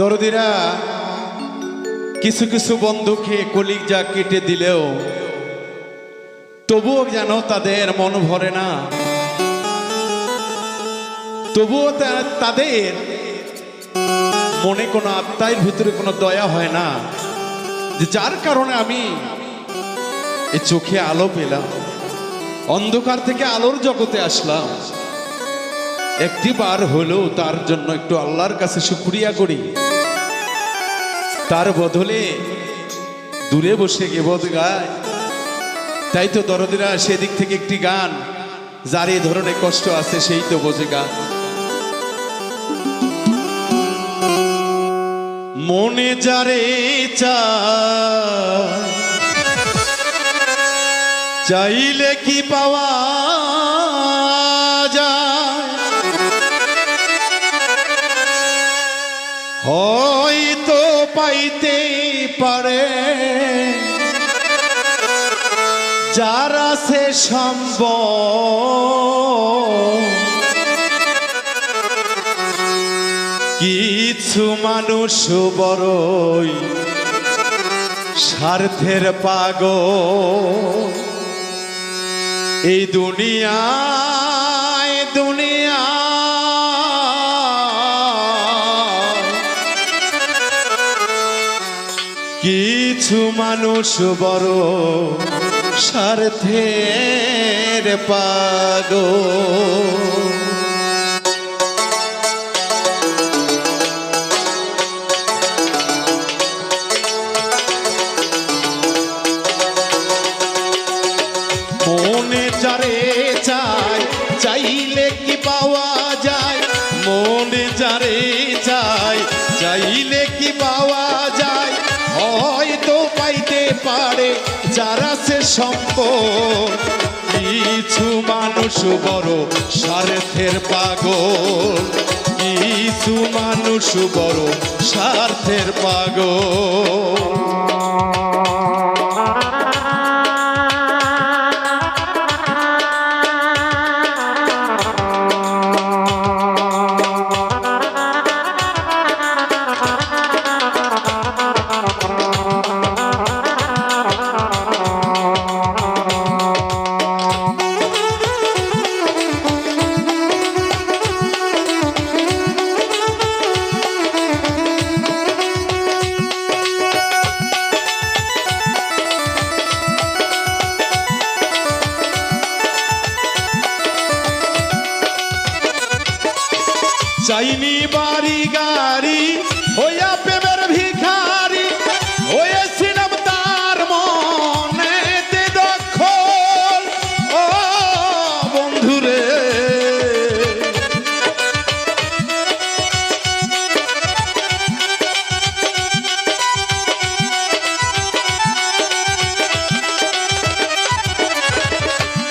দরদিরা কিছু কিছু বন্ধুকে কলিজা কেটে দিলেও তবুও যেন তাদের মন ভরে না, তবুও তাদের মনে কোনো আত্মার ভিতরে কোনো দয়া হয় না, যে যার কারণে আমি এই চোখে আলো পেলাম, অন্ধকার থেকে আলোর জগতে আসলাম। একটি বার হলেও তার জন্য একটু আল্লাহর কাছে শুকরিয়া করি। তার বদলে দূরে বসে গেবত গায়। তাই তো দরদিরা সেদিক থেকে একটি গান, যার এই ধরনের কষ্ট আছে সেই তো বোঝে গান। মনে যারে চাইলে কি পাওয়া যায়, হয়তো পাইতে পারে যার আছে সম্ভব। কিছু মানুষ বড়ই স্বার্থের পাগল, এই দুনিয়ায় কিছু মানুষ বড় স্বার্থের পাগল। মনে যারে চাইলে কি পাওয়া যায়, মনে যারে চাইলে কি পাওয়া যায়, হয়তো পাইতে পারে যারা সে সম্পদ। কিছু মানুষ বড় স্বার্থের পাগল, কিছু মানুষ বড় স্বার্থের পাগল। চাইনি বাড়ি গাড়ি হইয়া প্রেমের ভিখারি, হয়েছিলাম তার মনেতে দখল। ও বন্ধুরে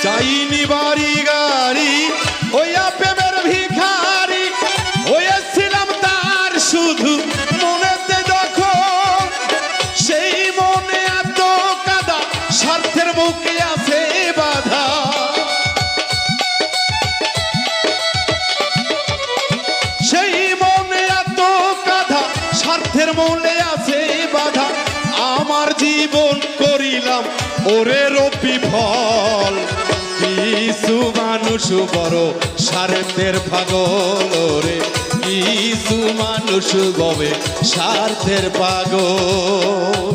চাইনি বাড়ি গাড়ি হইয়া প্রেমের ভিখারি, হয়েছিলাম তার শুধু মনেতে দখল। সেই মনে এত কাদা, স্বার্থের বুকে আছে বাধা। সেই মনে এত কাদা, স্বার্থের মূলে আছে বাধা। আমার জীবন করিলাম ওরে রবি ফল। কিছু মানুষ বড় স্বার্থের পাগল রে, কিছু মানুষ গবে স্বার্থের পাগল।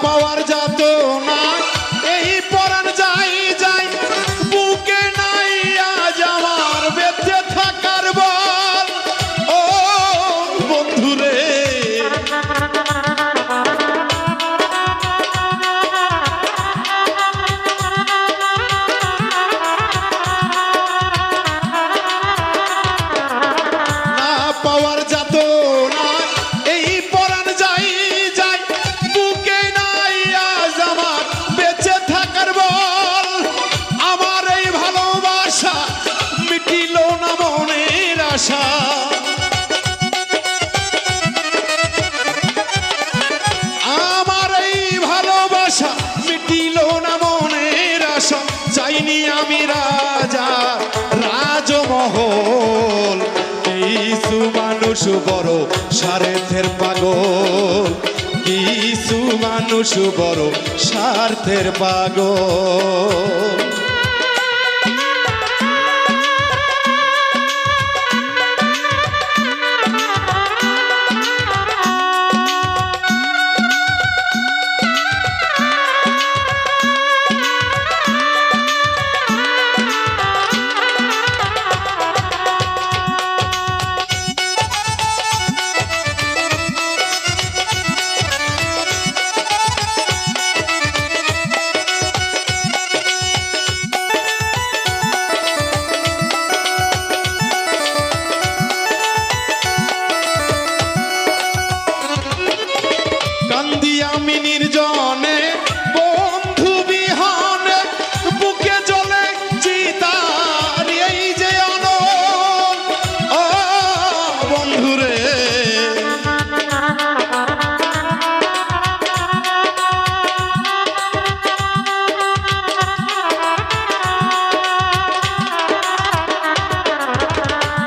পাওয়ার যাত না এই পরাণ যাই যাই, বুকে নাই আজ আমার বেঁচে থাকার বল। ও বন্ধুরে বড় স্বার্থের পাগল, কিছু মানুষ বড় স্বার্থের পাগল। কান্দি আমি নির্জনে বন্ধু বিহনে, বুকে জ্বলে চিতার এই যে অনল। ও বন্ধুরে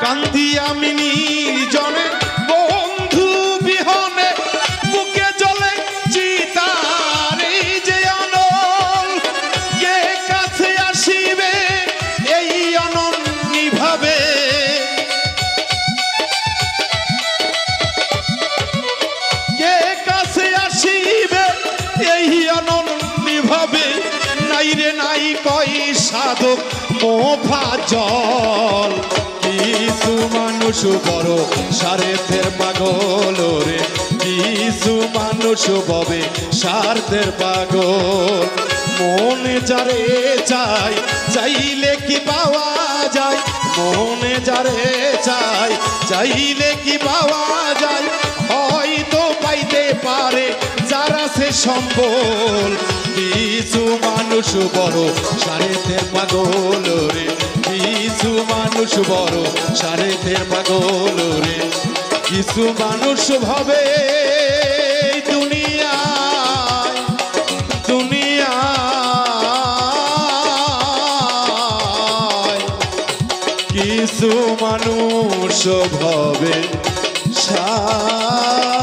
কান্দি আমি নির্জনে বন্ধু বিহনে, বুকে জ্বলে চিতার এই যে অনল। কে কাছে আসিবে এই অনল নিভাবে, কে কাছে আসিবে এই অনল নিভাবে। নাই রে নাই কই সাধক মোফা জল, কিছু মানুষ বড় স্বার্থের পাগল রে, কিছু মানুষ ববে স্বার্থের পাগল। মনে যারে চাই চাইলে কি পাওয়া যায়, মনে যারে চাই চাইলে কি পাওয়া যায়। হয়তো পাইতে পারে যারা সে সম্বল, কিছু মানুষ বড় স্বার্থের পাগল রে, কিছু মানুষ বড় স্বার্থের পাগল রে। কিছু মানুষ ভাবে দুনিয়ায় দুনিয়ায়, কিছু মানুষ ভাবে স্বার্থের